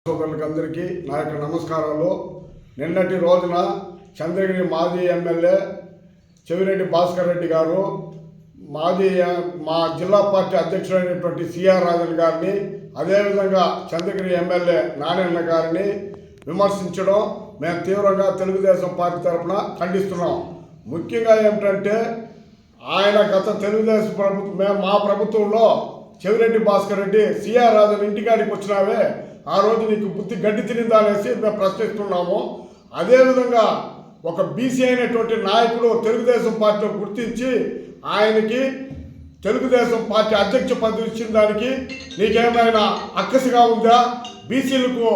సోదరులందరికీ నా యొక్క నమస్కారాలు. నిన్నటి రోజున చంద్రగిరి మాజీ ఎమ్మెల్యే చెవిరెడ్డి భాస్కర్ రెడ్డి గారు మా జిల్లా పార్టీ అధ్యక్షుడైనటువంటి సిఆర్ రాజన్ గారిని, అదేవిధంగా చంద్రగిరి ఎమ్మెల్యే నారాయణ గారిని విమర్శించడం మేము తీవ్రంగా తెలుగుదేశం పార్టీ తరఫున ఖండిస్తున్నాం. ముఖ్యంగా ఏమిటంటే ఆయన గత తెలుగుదేశం ప్రభుత్వం మా ప్రభుత్వంలో చెవిరెడ్డి భాస్కర్ రెడ్డి సిఆర్ రాజన్ ఇంటికాడికి వచ్చినావే, ఆ రోజు నీకు బుద్ధి గడ్డి తినిందా అనేసి మేము ప్రశ్నిస్తున్నాము. అదేవిధంగా ఒక బీసీ అయినటువంటి నాయకుడు తెలుగుదేశం పార్టీలో గుర్తించి ఆయనకి తెలుగుదేశం పార్టీ అధ్యక్ష పదవి ఇచ్చిన దానికి నీకేమైనా అక్కసిగా ఉందా? బీసీలకు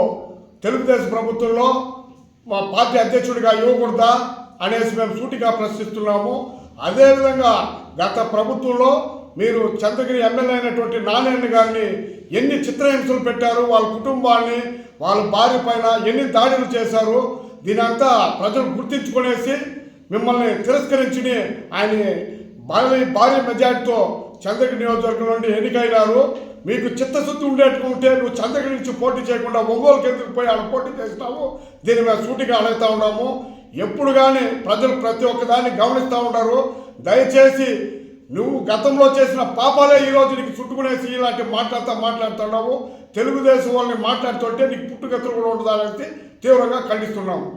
తెలుగుదేశం ప్రభుత్వంలో మా పార్టీ అధ్యక్షుడిగా ఇవ్వకూడదా అనేసి మేము సూటిగా ప్రశ్నిస్తున్నాము. అదేవిధంగా గత ప్రభుత్వంలో మీరు చంద్రగిరి ఎమ్మెల్యే అయినటువంటి నారాయణ గారిని ఎన్ని చిత్రహింసలు పెట్టారు, వాళ్ళ కుటుంబాన్ని వాళ్ళ భార్య పైన ఎన్ని దాడులు చేశారు, దీనంతా ప్రజలు గుర్తించుకునేసి మిమ్మల్ని తిరస్కరించి ఆయన భారీ మెజార్టీతో చంద్రగిరి నియోజకవర్గం నుండి ఎన్నికైనారు. మీకు చిత్తశుద్ధి ఉండేట్టుకుంటే నువ్వు చంద్రగిరి నుంచి పోటీ చేయకుండా ఒంగోలు కేంద్రకు పోయి ఆడ పోటీ చేసినావు. దీన్ని మేము సూటిగా అడుగుతూ ఉన్నాము. ఎప్పుడు కానీ ప్రజలు ప్రతి ఒక్కదాన్ని గమనిస్తూ ఉంటారు. దయచేసి నువ్వు గతంలో చేసిన పాపాలే ఈరోజు నీకు చుట్టుకునేసి ఇలాంటి మాట్లాడుతున్నావు. తెలుగుదేశం వాళ్ళని మాట్లాడుతుంటే నీకు పుట్టుగతులు కూడా ఉండదానికి తీవ్రంగా ఖండిస్తున్నాము.